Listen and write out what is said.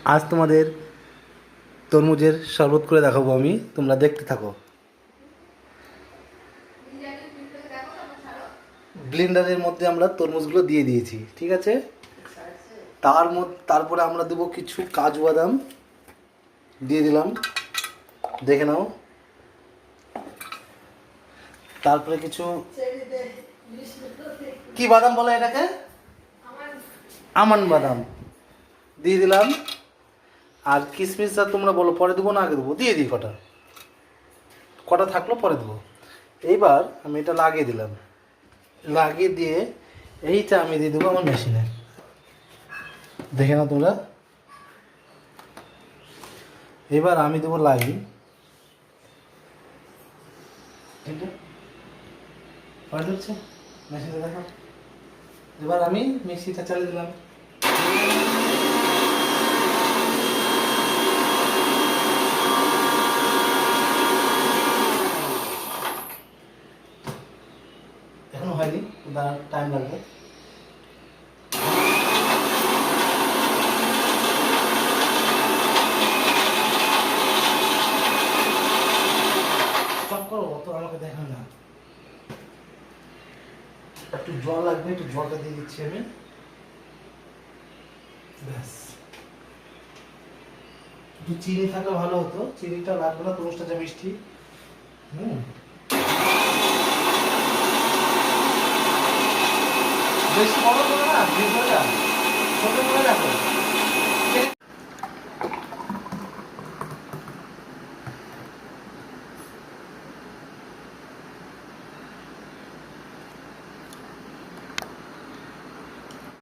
আজ তোমাদের তরমুজের শরবত করে দেখাবো আমি, তোমরা দেখতে থাকো। ব্লেন্ডারের মধ্যে আমরা তরমুজগুলো দিয়ে দিয়েছি, ঠিক আছে। তারপরে আমরা দেবো কিছু কাজু বাদাম দিয়ে দিলাম, দেখে নাও। তারপরে কিছু কি বাদাম বলে এটাকে, আমন্ড বাদাম দিয়ে দিলাম। আর কিশমিশটা তোমরা বলো পরে দেবো না আগে দেবো, দিয়ে দিই কটা কটা থাকলো পরে দেবো। এইবার আমি এটা লাগিয়ে দিলাম, লাগিয়ে দিয়ে এইটা আমি দিয়ে দেবো আমার মেশিনে, দেখে নাও তোমরা। এবার আমি দেবো লাইন, হচ্ছে মেশিনে দেখো। এবার আমি মিক্সিটা চালিয়ে দিলাম। এখনো হয়নি, টাইম লাগবে। স্টপ করো, তো আমাকে দেখা না, একটু জল লাগবে, একটু জলটা দিয়ে দিচ্ছি আমি। ব্যাস, একটু চিনি থাকলে ভালো হতো, চিনিটা লাগবে না, তরমুজটা যা মিষ্টি। বেশি বড় করো না, ছোট করে রাখো।